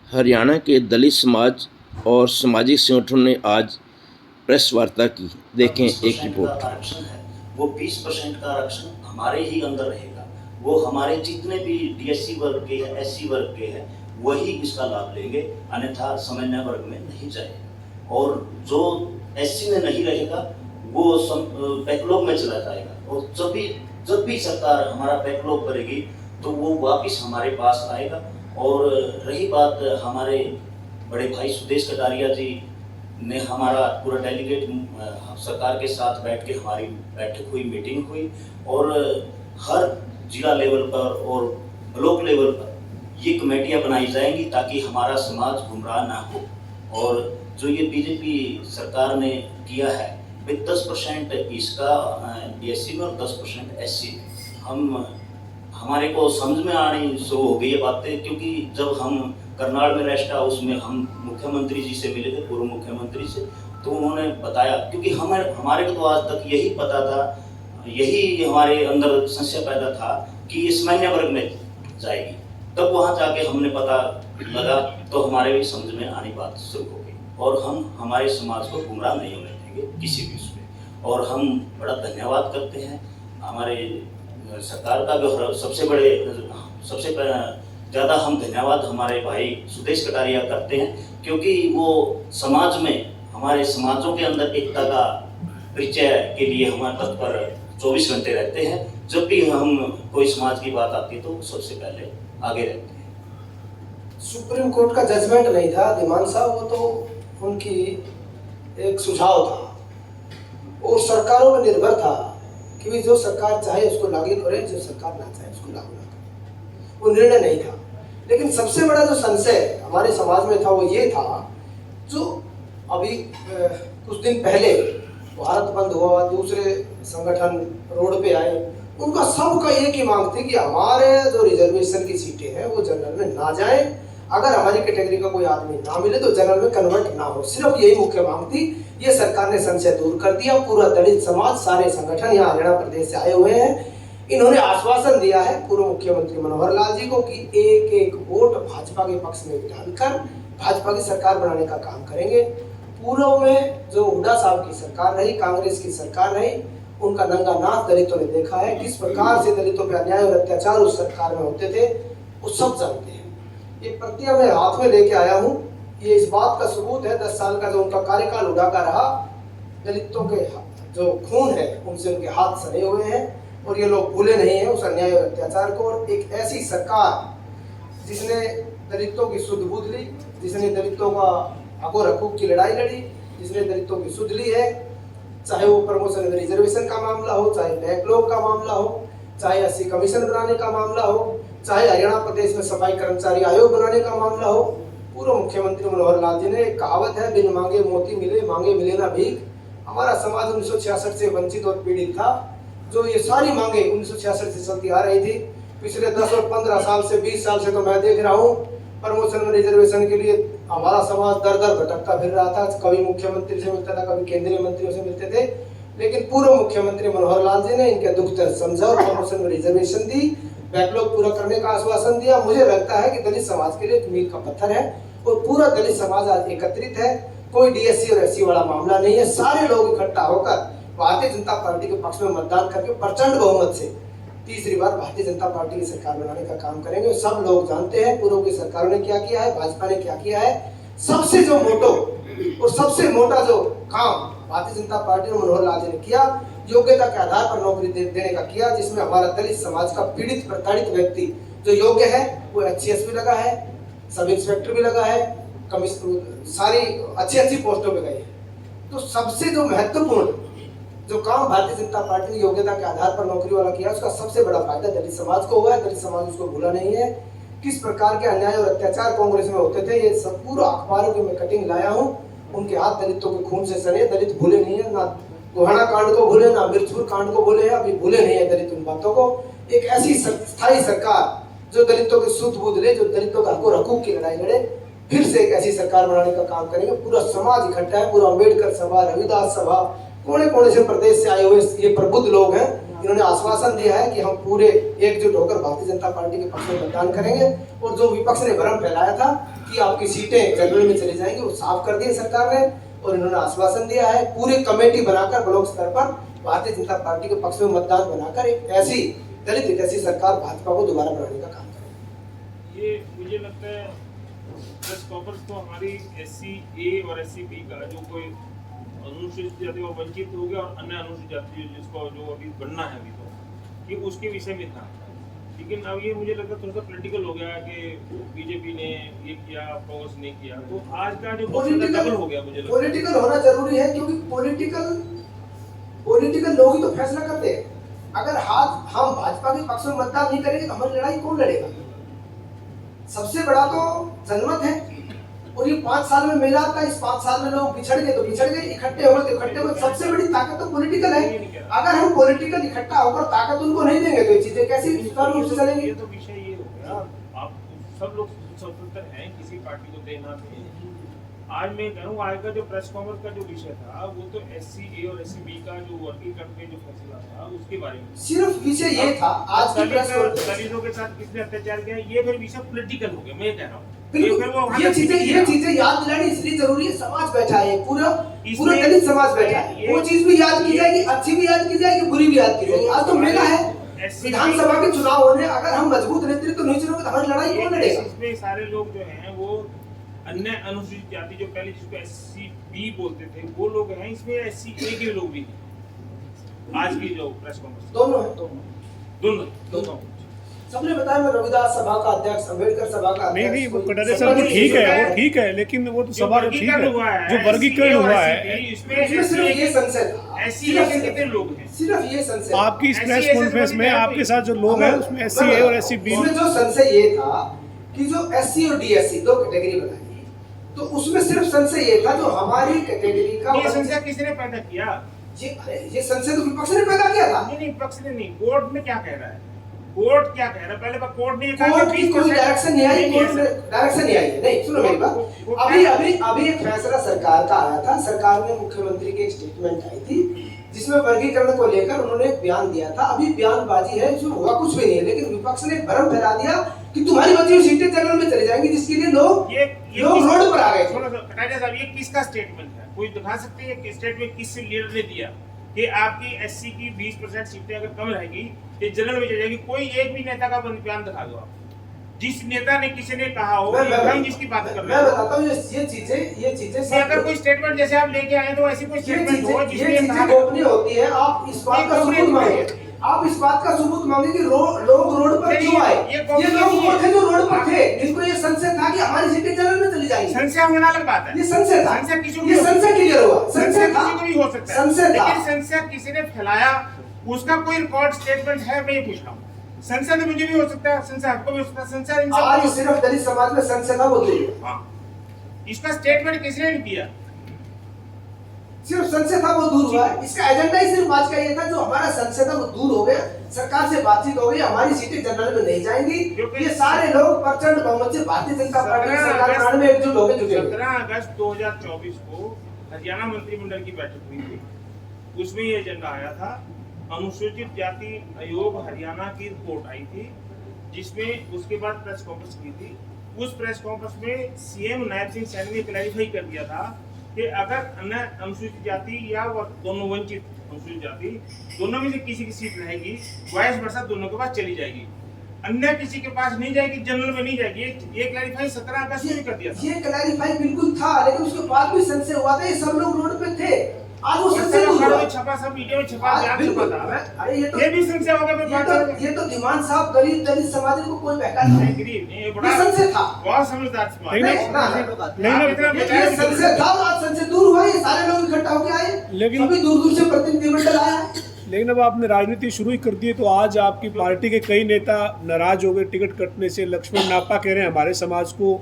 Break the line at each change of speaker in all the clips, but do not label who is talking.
हरियाणा के दलित समाज और सामाजिक संगठनों ने आज प्रेस वार्ता की। देखें एक
20% का
रिपोर्ट।
आरक्षण है, वो 20% का आरक्षण हमारे ही अंदर रहेगा। वो हमारे जितने भी डीएससी वर्ग के हैं, एससी वर्ग के हैं, वही इसका लाभ लेंगे, अन्यथा सामान्य वर्ग में नहीं जाएगा। और जो एससी में नहीं रहेगा वो बैकलॉग में चला जाएगा। और जब भी सरकार हमारा बैकलॉग करेगी तो वो वापिस हमारे पास आएगा। और रही बात हमारे बड़े भाई सुदेश कटारिया जी ने हमारा पूरा डेलीगेट सरकार के साथ बैठ के हमारी बैठक हुई, मीटिंग हुई, और हर जिला लेवल पर और ब्लॉक लेवल पर ये कमेटियां बनाई जाएंगी ताकि हमारा समाज गुमराह ना हो। और जो ये बीजेपी सरकार ने किया है भाई 10% इसका डीएससी में और 10% एससी में, हमारे को समझ में आनी शुरू हो गई ये बातें, क्योंकि जब हम करनाल में रेस्ट हाउस में हम मुख्यमंत्री जी से मिले थे, पूर्व मुख्यमंत्री से, तो उन्होंने बताया, क्योंकि हमारे को तो आज तक यही पता था, यही हमारे अंदर संशय पैदा था कि ये सामान्य वर्ग में जाएगी। तब वहाँ जाके हमने पता लगा तो हमारे भी समझ में आनी बात शुरू हो गई, और हम हमारे समाज को गुमराह नहीं होने देंगे किसी भी उसमें। और हम बड़ा धन्यवाद करते हैं हमारे सरकार का, जो सबसे ज़्यादा हम धन्यवाद हमारे भाई सुदेश कटारिया करते हैं, क्योंकि वो समाज में हमारे समाजों के अंदर एकता का परिचय के लिए हमारे तत्पर 24 घंटे रहते हैं। जब भी हम कोई समाज की बात आती है तो सबसे पहले आगे रहते हैं।
सुप्रीम कोर्ट का जजमेंट नहीं था दिमान साहब, वो तो उनकी एक सुझाव था और सरकारों पर निर्भर था कि भी जो सरकार चाहे उसको लागू करे, जो सरकार ना चाहे उसको लागू ना करे। वो निर्णय नहीं था। लेकिन सबसे बड़ा जो संशय हमारे समाज में था वो ये था, जो अभी कुछ दिन पहले भारत बंद हुआ, दूसरे संगठन रोड पे आए, उनका सबका एक ही मांग थी कि हमारे जो रिजर्वेशन की सीटें हैं वो जनरल में ना जाए, अगर हमारी कैटेगरी का कोई आदमी ना मिले तो जनरल में कन्वर्ट ना हो। सिर्फ यही मुख्य मांग थी। ये सरकार ने संशय दूर कर दिया। पूरा दलित समाज, सारे संगठन यहाँ हरियाणा प्रदेश से आए हुए हैं। इन्होंने आश्वासन दिया है पूर्व मुख्यमंत्री मनोहर लाल जी को कि एक एक वोट भाजपा के पक्ष में डालकर भाजपा की सरकार बनाने का काम करेंगे। पूर्व में जो हुड्डा साहब की सरकार रही, कांग्रेस की सरकार रही, उनका नंगा नाच दलितों ने देखा है। किस प्रकार से दलितों पर अन्याय और अत्याचार उस सरकार में होते थे वो सब जानते हैं। ये प्रतियां मैं हाथ में लेके आया हूँ। ये इस बात का सबूत है, 10 साल का जो उनका कार्यकाल हुड्डा का रहा, दलितों के जो खून है उनसे उनके हाथ सने हुए हैं और ये लोग भूले नहीं है उस अन्याय और अत्याचार को। और एक ऐसी सरकार जिसने दलितों की सुध बुध ली, जिसने दलितों का हकों हकूक की लड़ाई लड़ी, जिसने दलितों की सुध ली है, चाहे वो प्रमोशन रिजर्वेशन का मामला हो, चाहे बैकलॉग का मामला हो, चाहे एससी कमीशन बनाने का मामला हो, चाहे हरियाणा प्रदेश में सफाई कर्मचारी आयोग बनाने का मामला हो। पूर्व मुख्यमंत्री मनोहर लाल जी ने एक कहावत है, बिन मांगे मोती मिले, मांगे मिले ना भीख। हमारा समाज 1966 से वंचित और पीड़ित था। जो ये सारी मांगे 1966 से चलती आ रही थी, पिछले 10 और 15 साल से 20 साल से तो मैं देख रहा हूँ प्रमोशन में रिजर्वेशन के लिए हमारा समाज दर दर भटकता फिर रहा था। कभी मुख्यमंत्री से मिलता था, कभी केंद्रीय मंत्रियों से मिलते थे, लेकिन पूर्व मुख्यमंत्री मनोहर लाल जी ने इनके दुख दर्द समझा और प्रमोशन में रिजर्वेशन दी, बैकलॉग पूरा करने का आश्वासन दिया। मुझे लगता है कि दलित समाज के लिए एक मील का पत्थर है और पूरा दलित समाज आज एकत्रित है। कोई डीएससी और एससी वाला मामला नहीं है। सारे लोग इकट्ठा होकर भारतीय जनता पार्टी के पक्ष में मतदान करके प्रचंड बहुमत से तीसरी बार भारतीय जनता पार्टी की सरकार बनाने का काम करेंगे। सब लोग जानते हैं पूर्व की सरकारों ने क्या किया है, भाजपा ने क्या किया है। सबसे जो मोटो और सबसे मोटा जो काम भारतीय जनता पार्टी ने मनोहर लाल जी ने किया, योग्यता के आधार पर नौकरी देने का किया, जिसमें हमारा दलित समाज का पीड़ित प्रताड़ित व्यक्ति जो योग्य है वो HCS भी लगा है, सब इंस्पेक्टर भी लगा है, कमिश्नर, सारी अच्छी पोस्टों पे गए हैं। तो सबसे जो महत्वपूर्ण जो काम भारतीय जनता पार्टी ने योग्यता के आधार पर नौकरी वाला किया, उसका सबसे बड़ा फायदा दलित समाज को हुआ है। दलित समाज उसको भूला नहीं है। किस प्रकार के अन्याय और अत्याचार कांग्रेस में होते थे, ये सब पूरा अखबारों की मैं कटिंग लाया हूँ। उनके हाथ दलितों के खून से सने, दलित भूले नहीं है, ना गोहाना कांड को भूले, ना मिर्चपुर कांड को भूले हैं, अभी भूले नहीं है दलित उन बातों को। एक ऐसी स्थायी सरकार जो दलितों के सुध बुध ले, जो दलितों का हकों हकूक की लड़ाई लड़े, फिर से एक ऐसी सरकार बनाने का काम करेंगे। पूरा समाज इकट्ठा है, पूरा अम्बेडकर सभा, रविदास सभा, कोने कोने से प्रदेश से आए हुए ये प्रबुद्ध लोग हैं। इन्होंने आश्वासन दिया है कि हम पूरे एकजुट होकर भारतीय जनता पार्टी के पक्ष में मतदान करेंगे, और जो विपक्ष ने भ्रम फैलाया था कि आपकी सीटें जनरल में चली जाएंगी, वो साफ कर दी सरकार ने। और इन्होंने आश्वासन दिया है पूरी कमेटी बनाकर ब्लॉक स्तर पर भारतीय जनता पार्टी के पक्ष में मतदान बनाकर एक ऐसी दलित हितैषी सरकार भाजपा को दोबारा बनाने का काम करेगी।
ये मुझे लगता है प्रेस कॉन्फ्रेंस तो हमारी SC A और SC B का जो कोई अनुसूचित जाति और वंचित हो गया और अन्य अनुसूचित जाति जिसको जो अभी बनना है अभी तो ये उसके विषय में था। लेकिन अब ये मुझे लगता है थोड़ा सा पॉलिटिकल हो गया कि बीजेपी ने ये किया, कांग्रेस ने किया, तो आज का जो पॉलिटिकल हो गया मुझे लगता है
पॉलिटिकल होना जरूरी है, क्योंकि पॉलिटिकल लोग ही तो फैसला करते हैं। अगर हम भाजपा के पक्ष में मतदान नहीं करेंगे तो हमारी लड़ाई कौन लड़ेगा? सबसे बड़ा तो जनमत है, और ये 5 साल में मिला था। इस 5 साल में लोग बिछड़ गए तो बिछड़ गए, इकट्ठे हो गए तो इकट्ठे हो गए। सबसे बड़ी ताकत तो पॉलिटिकल है। अगर हम पॉलिटिकल इकट्ठा होकर ताकत उनको नहीं देंगे तो ये चीजें कैसे सुचारू रूप से चलेंगी?
ये तो विषय ये हो गया, आप सब लोग स्वतंत्र हैं, किसी पार्टी को देना नहीं। आज मैं कह रहा हूँ आज का जो प्रेस कॉन्फ्रेंस का जो विषय था वो तो SC A और SC B का जो वर्गीकरण पे जो फैसला था उसके बारे में
सिर्फ विषय ये था। आज की प्रेस कॉन्फ्रेंस
दलितों के साथ किसने अत्याचार किया, ये फिर विषय पॉलिटिकल हो गया। मैं कह रहा हूँ
ये चीजें याद दिलानी इसलिए जरूरी है। समाज बैठा है, पूरा दलित समाज बैठा है, वो चीज भी याद की जाएगी, अच्छी भी याद की जाएगी, बुरी भी याद की जाएगी। आज तो मेला है, विधानसभा के चुनाव होने, अगर हम मजबूत नेतृत्व नहीं चुनेंगे तो हमारी लड़ाई कौन लड़ेगा?
इसमें सारे लोग जो हैं वो अन्य अनुसूचित जाति जो पहले जिसको SC B बोलते थे वो लोग हैं, इसमें SC A के लोग भी हैं। आज की जो प्रेस कॉन्फ्रेंस
दोनों है, दोनों सबने बताया। मैं रविदास सभा का अध्यक्ष, अंबेडकर सभा का अध्यक्ष।
नहीं वो कटारे साहब वो ठीक है, वो ठीक है, लेकिन वो तो सभा ठीक है जो वर्गीकरण हुआ है
इसमें सिर्फ ये संशय था।
SC A के कितने लोग हैं?
सिर्फ ये संशय
आपकी इस प्रेस कॉन्फ्रेंस में आपके साथ जो लोग हैं उसमें SC A और SC B
इसमें जो संशय ये था कि जो SC और DSC दो कैटेगरी बनाई, तो उसमें सिर्फ संशय ये था जो हमारी कैटेगरी का।
ये संशय किसने पैदा किया?
ये संशय तो विपक्ष ने पैदा किया था।
नहीं विपक्ष ने नहीं, कोर्ट में क्या कह रहा है? कोर्ट क्या कह रहा है? पहले कोर्ट ने
कोर्ट की कोई डायरेक्शन नहीं आई, कोर्ट ने डायरेक्शन नहीं आई है। नहीं सुनो मेरी बात, अभी एक फैसला सरकार का आया था। सरकार ने मुख्यमंत्री की एक स्टेटमेंट आई थी जिसमें वर्गीकरण को लेकर उन्होंने एक बयान दिया था। अभी बयानबाजी है, इसमें हुआ कुछ भी नहीं है, लेकिन विपक्ष ने भ्रम फैला दिया कि तुम्हारी बची हुई सीटें जनरल में चली जाएंगी, जिसके लिए लोग रोड पर आ गए।
कटारिया साहब ये किसका स्टेटमेंट है? कोई दिखा सकते हैं कि स्टेटमेंट किस लीडर ने दिया कि आपकी SC की 20% सीटें अगर कम रहेगी ये जनरल में चली जाएगी? कोई एक भी नेता का बयान दिखा दो आप, जिस नेता ने किसी ने कहा हो, हम जिसकी बात कर रहे हैं।
मैं बताता हूँ ये चीजें
अगर कोई स्टेटमेंट जैसे आप लेके आए तो ऐसी कोई स्टेटमेंट हो जिसमें कहा
गोपनीय होती है। आप इस बात का सबूत मांगे, आप इस बात का सबूत मांगे कि लोग रोड पर क्यों आए? ये लोग वो थे जो रोड पर थे, जिनको ये संशय था कि हमारी सीटें जनरल में चली जाएंगी।
संशय होना अलग बात है,
ये संशय था, ये संशय क्लियर हुआ। संशय था,
किसी को भी हो सकता है,
संशय था,
लेकिन संशय किसी ने फैलाया उसका कोई रिकॉर्ड स्टेटमेंट है? मैं ये पूछ रहा हूँ। संशय तो मुझे भी हो सकता है, संशय आपको भी हो सकता है, संशय
आज सिर्फ दलित समाज में संशय था वो दूर।
हाँ, इसका स्टेटमेंट किसने नहीं दिया?
सिर्फ संशय था वो दूर हुआ। इसका एजेंडा ही सिर्फ आज का ये था, जो हमारा संशय था वो दूर हो गया, सरकार से बातचीत हो गई, हमारी सीटें जनरल में नहीं जाएंगी। ये सारे लोग प्रचंड बहुमत से भारतीय जनता पार्टी की सरकार बनाने में एकजुट होकर जुटे।
17 अगस्त 2024 को हरियाणा मंत्रिमंडल की बैठक हुई थी, उसमें ये एजेंडा आया था। अनुसूचित जाति आयोग हरियाणा की रिपोर्ट आई थी, जिसमें उसके बाद प्रेस कॉन्फ्रेंस की थी। उस प्रेस कॉन्फ्रेंस में CM नायब सिंह सैनी ने क्लैरिफाई कर दिया था कि अगर अन्य अनुसूचित जाति या दोनों वंचित अनुसूचित जाति दोनों में से किसी की सीट रहेगी, 22% दोनों के पास चली जाएगी, अन्य किसी के पास नहीं जाएगी, जनरल में नहीं जाएगी। ये क्लैरिफाई 17 अगस्त में कर दिया था।
ये क्लैरिफाई बिल्कुल था, लेकिन उसके बाद भी संशय हुआ था। ये सब लोग रोड पे थे। आज वो संशय
छपा, सब मीडिया में छपा, छपा था।
अरे
ये भी संशय होगा।
ये तो दिमान साहब दलित समाज को कोई बहका नहीं, बड़ा संशय था।
बहुत समझदार समाज
नहीं, संशय था, आज संशय दूर हुआ। ये सारे लोग इकट्ठा होके आए,
लेकिन
अभी दूर से प्रतिनिधिमंडल आया।
लेकिन अब आपने राजनीति शुरू ही कर दी है, तो आज आपकी पार्टी के कई नेता नाराज हो गए टिकट कटने से। लक्ष्मण नापा कह रहे हैं हमारे समाज को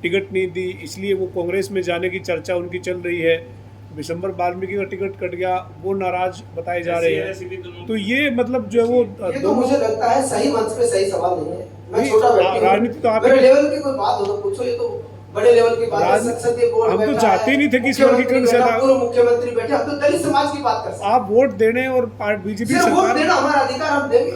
टिकट नहीं दी, इसलिए वो कांग्रेस में जाने की चर्चा उनकी चल रही है। विशंबर वाल्मीकि का टिकट कट गया, वो नाराज बताए जा रहे हैं। तो ये मतलब जो है वो
ये तो मुझे लगता है सही मंच पे सही सवाल नहीं है। मैं छोटा व्यक्ति,
राजनीति तो आप
मेरे लेवल की कोई बात हो तो पूछो। ये तो बड़े लेवल की बात है,
राज-
संसदीय बोर्ड
हम तो
बैठा
चाहते ही नहीं थे कि इस
मुख्यमंत्री
वर्गीकरण से
बैठा,
था।
पूर्व मुख्यमंत्री बैठे, हम तो दलित समाज की बात कर सकते हैं।
आप वोट देने और बीजेपी
सिर्फ वोट
सरकार
देना हमारा अधिकार, हम देंगे।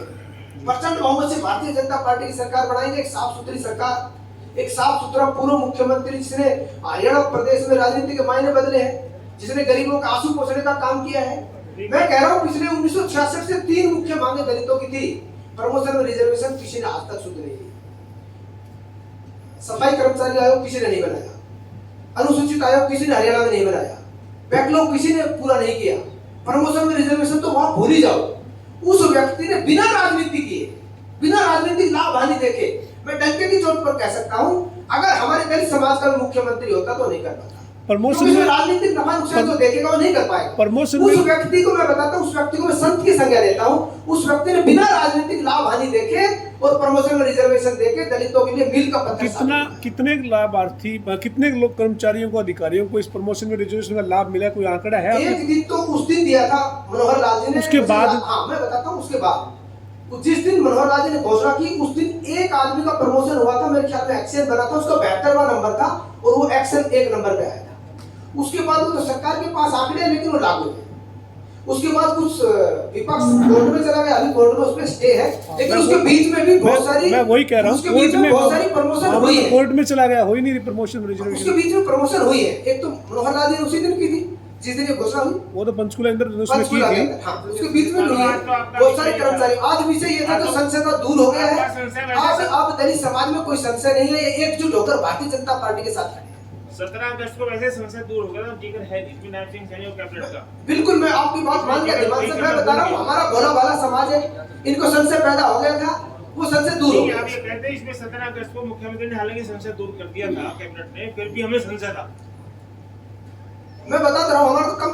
प्रचंड बहुमत से भारतीय जनता पार्टी की सरकार बनाएंगे, एक साफ सुथरी सरकार, एक साफ सुथरा पूर्व मुख्यमंत्री जिसने हरियाणा प्रदेश में राजनीति के मायने बदले हैं, जिसने गरीबों का आंसू पोंछने का काम किया है। मैं कह रहा हूँ पिछले 1966 से 3 मुख्य मांगे दलितों की थी। प्रमोशन में रिजर्वेशन किसी ने आज तक शुद्ध नहीं की। सफाई कर्मचारी आयोग किसी ने नहीं बनाया, अनुसूचित आयोग किसी ने हरियाणा में नहीं बनाया, बैकलॉग किसी ने पूरा नहीं किया, प्रमोशन में रिजर्वेशन तो वहां भूल ही जाओ। उस व्यक्ति ने बिना राजनीति किए, बिना राजनीतिक लाभ हानि देखे, मैं डंके की चोट पर कह सकता हूं, अगर हमारे दलित समाज का मुख्यमंत्री होता तो नहीं कर पाता।
प्रमोशन
तो
में
राजनीतिक नफा नुकसान जो देखेगा वो नहीं कर पाएगा।
प्रमोशन
उस
में
व्यक्ति को मैं बताता हूं, उस व्यक्ति को मैं संत की संज्ञा देता हूं। उस व्यक्ति ने बिना राजनीतिक लाभ हानि देखे और प्रमोशन में रिजर्वेशन देके दलितों के लिए मील का पत्थर
कितना कितने लाभार्थी कितने लोग कर्मचारियों को अधिकारियों को इस प्रमोशन में रिजर्वेशन का लाभ मिला, कोई आंकड़ा है आपके?
एक दिन तो उस दिन दिया था मनोहर लाल जी ने।
उसके बाद?
हाँ मैं बताता हूँ, उसके बाद जिस दिन मनोहर लाल जी ने घोषणा की उस दिन एक आदमी का प्रमोशन हुआ था, मेरे ख्याल में एक्सेल बना था, उसका 72वां नंबर था और वो एक्सेल 1 नंबर पे आया था। उसके बाद वो तो सरकार के पास आंकड़े लेकिन वो लागू है। उसके बाद कुछ विपक्ष कोर्ट में चला गया, अभी कोर्ट में उसमें स्टे है, लेकिन उसके बीच में भी बहुत सारी,
मैं वही कह रहा हूँ,
उसके बीच में बहुत सारी प्रमोशन हुई है।
कोर्ट में चला गया, हो ही नहीं प्रमोशन
उसके
रिजर्वेशन।
बीच में प्रमोशन हुई है। एक तो मनोहर लाल जी ने उसी दिन की थी जिस दिन ये घोषणा हुई,
वो तो पंचकुला इंद्र धनुष में की
पंचकुला के
थी।
अंदर। हाँ, उसके बीच में हुई है। बहुत सारे कर्मचारी, आज विषय ये था तो संशय का दूर हो गया है। अब दलित समाज में कोई संशय नहीं है, ये एकजुट होकर भारतीय जनता पार्टी के साथ खड़े हैं।
17 अगस्त को वैसे संसद दूर हो गया था, जिक्र है जिसमें सिंह सैनी और कैबिनेट का।
बिल्कुल, मैं आपकी बात मान गया, दिमाग से मैं बता रहा हूँ, हमारा भोला भाला समाज है, इनको संशय पैदा हो गया था, वो संशय दूर हो
आप
गया।
ये कहते हैं इसमें 17 अगस्त को मुख्यमंत्री ने हालांकि संसद दूर कर दिया था कैबिनेट ने, फिर भी हमें संसद था।
मैं बताता रहा हूँ, हमारा तो कम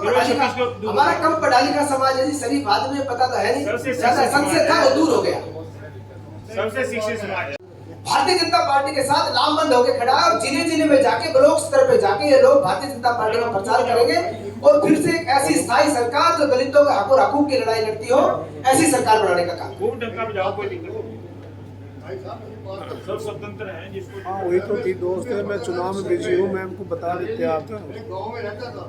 पढ़ा लिखा समाज है जी, शरीफ आदमी पता तो है नहीं, संशय था वो दूर हो गया।
सबसे शिक्षित समाज है।
भारतीय जनता पार्टी के साथ लामबंद होकर खड़ा है और जिले जिले में जाके ब्लॉक स्तर पे जाके ये लोग भारतीय जनता पार्टी का प्रचार करेंगे और फिर से एक ऐसी स्थायी सरकार जो दलितों के हक और हकूक की लड़ाई लड़ती हो, ऐसी सरकार बनाने का काम।
खूब डंका बजाओ, कोई दिक्कत नहीं, सब स्वतंत्र हैं जिसको।
हाँ वही तो थी दोस्त है, मैं चुनाव में बिजी हूँ, मैं हमको बता देते आप।
गाँव में रहता था,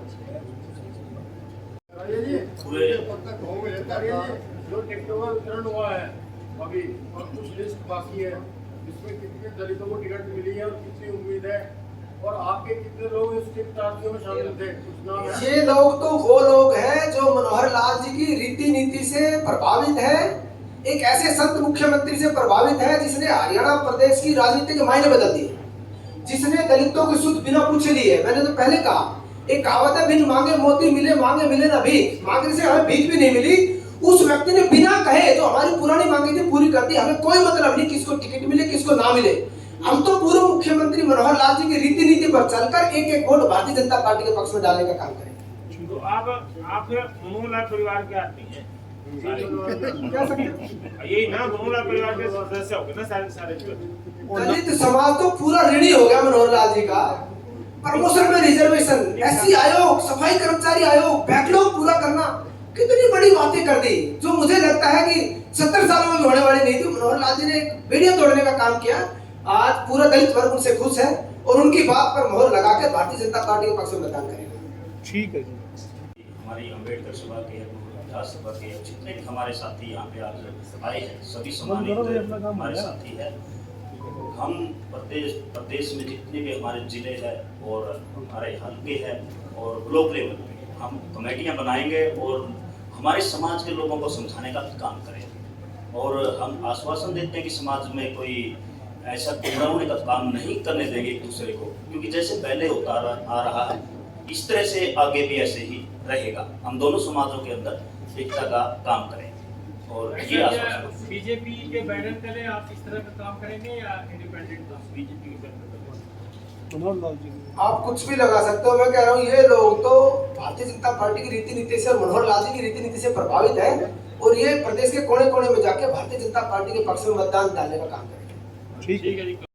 पूरे
गाँव में रहता था, जो टिकटों का वितरण हुआ है अभी और कुछ लिस्ट बाकी है जिसमें कितने दलितों को टिकट मिली है और कितनी उम्मीद है, और आपके कितने लोग इस टिकट प्रार्थियों में शामिल थे, कुछ नाम है?
ये लोग तो वो लोग हैं जो मनोहर लाल जी की रीति नीति से प्रभावित है, एक ऐसे संत मुख्यमंत्री से प्रभावित है जिसने हरियाणा प्रदेश की राजनीति के मायने बदल दिए, जिसने दलितों की सुध बिना पूछे ली है। मैंने तो पहले कहा, एक कहावत है, बिन मांगे मोती मिले, मांगे मिले ना भीख। मांगने से हमें भीख भी नहीं मिली। उस व्यक्ति ने बिना कहे जो हमारी पुरानी मांगी थी पूरी कर दी। हमें कोई मतलब नहीं किसको टिकट मिले किसको ना मिले, हम तो पूर्व मुख्यमंत्री मनोहर लाल जी की रीति नीति पर चलकर एक एक वोट भारतीय जनता पार्टी के पक्ष में डालने का काम करेंगे।
तो आप मनोहरलाल परिवार के आदमी हैं,
क्या सकते हैं?
यही ना मनोहरलाल परिवार के सदस्य हो गए ना सारे।
दलित समाज तो पूरा ऋणी हो गया मनोहर लाल जी का। प्रमोशन में रिजर्वेशन, एससी आयोग, सफाई कर्मचारी आयोग, बैकलॉग पूरा करना, कितनी बड़ी बातें कर दी जो मुझे लगता है कि 70 सालों में होने वाली नहीं थी। मनोहर लाल जी ने एक बेड़ियां तोड़ने का काम किया। आज पूरा दलित वर्ग उनसे खुश है और उनकी बात पर मोहर लगा के भारतीय जनता पार्टी के पक्ष में मतदान करेगा।
ठीक है जी।
हमारी अम्बेडकर सभा के विधानसभा के जितने भी हमारे साथी यहाँ पे आज आए हैं, सभी सम्मानित हमारे साथी हैं। हम प्रदेश में जितने भी हमारे जिले हैं और हमारे हल्के हैं और ब्लॉक लेवल पे हम कमेटियाँ बनाएंगे और हमारे समाज के लोगों को समझाने का काम करेंगे। और हम आश्वासन देते हैं कि समाज में कोई ऐसा टकराने का काम नहीं करने देंगे एक दूसरे को, क्योंकि जैसे पहले होता आ रहा है इस तरह से आगे भी ऐसे ही रहेगा। हम दोनों समाजों के अंदर एकता का काम करेंगे और ये आश्वासन।
बीजेपी के बैनर तले आप इस तरह का काम करेंगे या इंडिपेंडेंट बीजेपी के बैनर तले?
मनोहर लाल जी
आप कुछ भी लगा सकते हो। मैं कह रहा हूँ ये लोग तो भारतीय जनता पार्टी की रीति नीति से और मनोहर लाल जी की रीति नीति से प्रभावित है और ये प्रदेश के कोने कोने में जाके भारतीय जनता पार्टी के पक्ष में मतदान डालने का काम करेंगे।
ठीक है।